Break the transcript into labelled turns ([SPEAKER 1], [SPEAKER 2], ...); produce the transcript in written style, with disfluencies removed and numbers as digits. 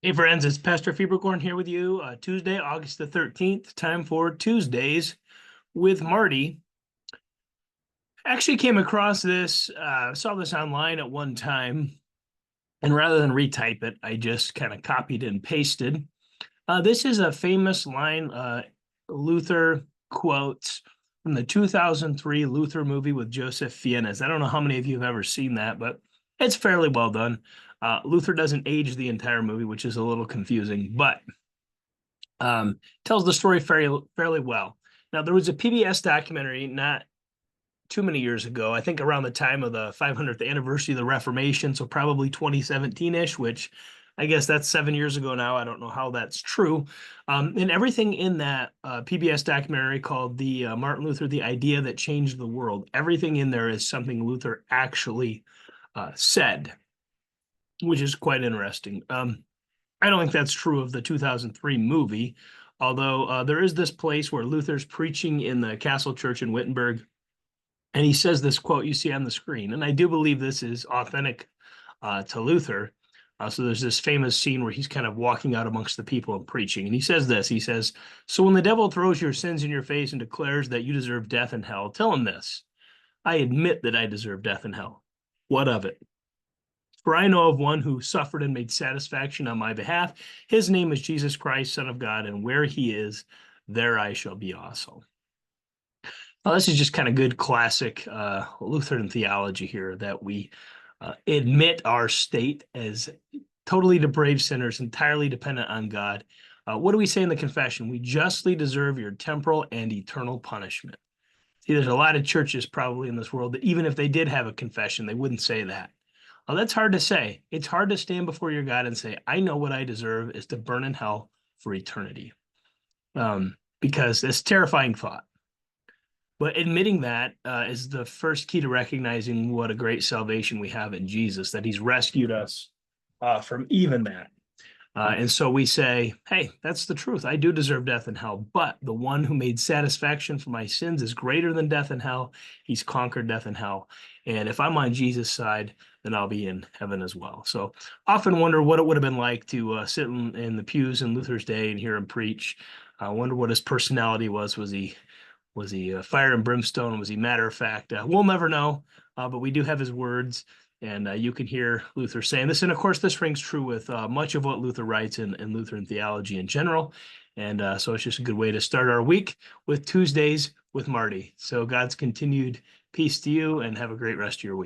[SPEAKER 1] Hey friends, it's Pastor Fieberkorn here with you. Tuesday, August the 13th, time for Tuesdays with Marty. Actually came across this, saw this online at one time, and rather than retype it, I just kind of copied and pasted. This is a famous line Luther quotes from the 2003 Luther movie with Joseph Fiennes. I don't know how many of you have ever seen that, but it's fairly well done. Luther doesn't age the entire movie, which is a little confusing, but tells the story fairly well. Now, there was a PBS documentary not too many years ago, I think around the time of the 500th anniversary of the Reformation, so probably 2017-ish, which I guess that's 7 years ago now. I don't know how that's true. And everything in that PBS documentary called the Martin Luther, The Idea That Changed the World, everything in there is something Luther actually said, which is quite interesting. I don't think that's true of the 2003 movie, although there is this place where Luther's preaching in the Castle Church in Wittenberg, and he says this quote you see on the screen, and I do believe this is authentic to Luther. So there's this famous scene where he's kind of walking out amongst the people and preaching, and he says this. He says, "So when the devil throws your sins in your face and declares that you deserve death and hell, tell him this: I admit that I deserve death and hell. What of it? For I know of one who suffered and made satisfaction on my behalf. His name is Jesus Christ, Son of God, and where he is, there I shall be also." Now, this is just kind of good classic Lutheran theology here that we admit our state as totally depraved sinners, entirely dependent on God. What do we say in the confession? We justly deserve your temporal and eternal punishment. See, there's a lot of churches probably in this world that even if they did have a confession, they wouldn't say that. Well, that's hard to say. It's hard to stand before your God and say, I know what I deserve is to burn in hell for eternity. Because it's a terrifying thought. But admitting that is the first key to recognizing what a great salvation we have in Jesus, that he's rescued us from even that. And so we say, hey, that's the truth. I do deserve death and hell, but the one who made satisfaction for my sins is greater than death and hell. He's conquered death and hell. And if I'm on Jesus' side, then I'll be in heaven as well. So often wonder what it would have been like to sit in the pews in Luther's day and hear him preach. I wonder what his personality was. Was he fire and brimstone? Was he matter of fact? We'll never know, but we do have his words. And you can hear Luther saying this. And of course, this rings true with much of what Luther writes in Lutheran theology in general. And so it's just a good way to start our week with Tuesdays with Marty. So God's continued peace to you and have a great rest of your week.